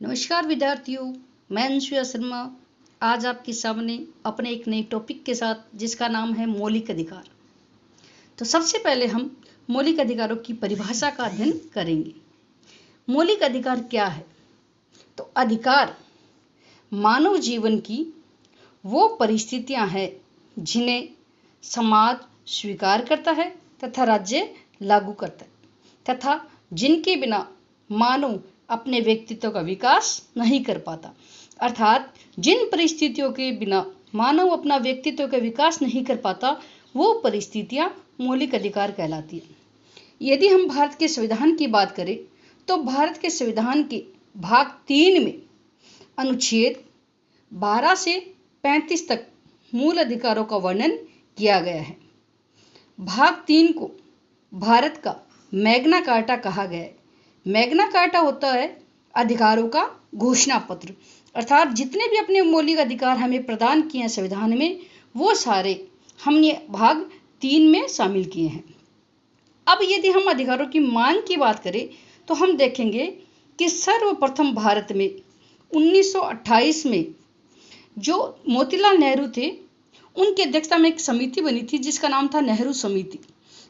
नमस्कार विद्यार्थियों, मैं अंशुया शर्मा आज आपके सामने अपने एक नए टॉपिक के साथ जिसका नाम है मौलिक अधिकार। तो सबसे पहले हम मौलिक अधिकारों की परिभाषा का अध्ययन करेंगे। मौलिक अधिकार क्या है? तो अधिकार मानव जीवन की वो परिस्थितियां हैं जिन्हें समाज स्वीकार करता है तथा राज्य लागू करता है तथा जिनके बिना मानव अपने व्यक्तित्व का विकास नहीं कर पाता। अर्थात जिन परिस्थितियों के बिना मानव अपना व्यक्तित्व का विकास नहीं कर पाता वो परिस्थितियां मौलिक अधिकार कहलाती हैं। यदि हम भारत के संविधान की बात करें तो भारत के संविधान के भाग 3 में अनुच्छेद 12 से 35 तक मूल अधिकारों का वर्णन किया गया है। भाग 3 को भारत का मैग्ना कार्टा कहा गया है। मैग्ना कार्टा होता है अधिकारों का घोषणा पत्र, अर्थात जितने भी अपने मौलिक अधिकार हमें प्रदान किए हैं संविधान में वो सारे हमने भाग 3 में शामिल किए हैं। अब यदि हम अधिकारों की मांग की बात करें तो हम देखेंगे कि सर्वप्रथम भारत में 1928 में जो मोतीलाल नेहरू थे उनकी अध्यक्षता में एक समिति बनी थी जिसका नाम था नेहरू समिति।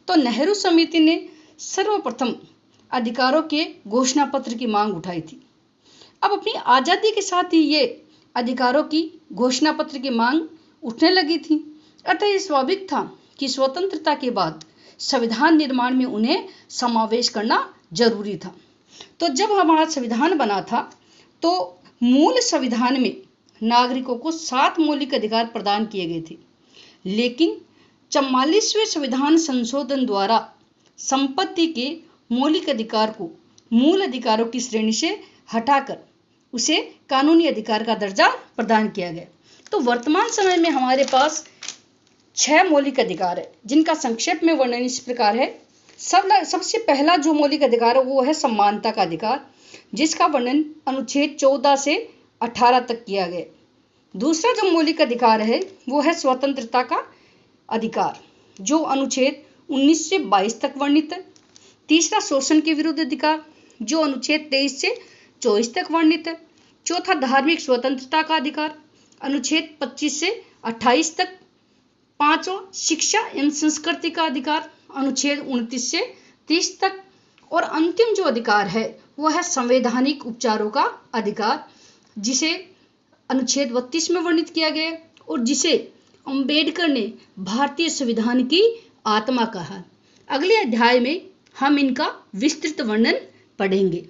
तो नेहरू समिति ने सर्वप्रथम अधिकारों के घोषणा पत्र की मांग उठाई थी। अब अपनी आज़ादी के साथ ही ये अधिकारों की घोषणा पत्र की मांग उठने लगी थी। अतः ये स्वाभाविक था कि स्वतंत्रता के बाद संविधान निर्माण में उन्हें समावेश करना जरूरी था। तो जब हमारा संविधान बना था तो मूल संविधान में नागरिकों को 7 मौलिक अधिकार प्रदान किए गए थे, लेकिन 44वें संविधान संशोधन द्वारा संपत्ति के मौलिक अधिकार को मूल अधिकारों की श्रेणी से हटाकर उसे कानूनी अधिकार का दर्जा प्रदान किया गया। तो वर्तमान समय में हमारे पास 6 मौलिक अधिकार है जिनका संक्षेप में वर्णन इस प्रकार है। सबसे पहला जो मौलिक अधिकार है वो है समानता का अधिकार, जिसका वर्णन अनुच्छेद 14 से 18 तक किया गया। दूसरा जो मौलिक अधिकार है वो है स्वतंत्रता का अधिकार, जो अनुच्छेद 19 से 22 तक वर्णित है। तीसरा शोषण के विरुद्ध अधिकार, जो अनुच्छेद 23 से 24 तक वर्णित है। चौथा धार्मिक स्वतंत्रता का अधिकार, अनुच्छेद 25 से 28 तक। पांचवा शिक्षा एवं संस्कृति का अधिकार, अनुच्छेद 29 से 30 तक। और अंतिम जो अधिकार है वह है संवैधानिक उपचारों का अधिकार, जिसे अनुच्छेद 32 में वर्णित किया गया और जिसे अंबेडकर ने भारतीय संविधान की आत्मा कहा। अगले अध्याय में हम इनका विस्तृत वर्णन पढ़ेंगे।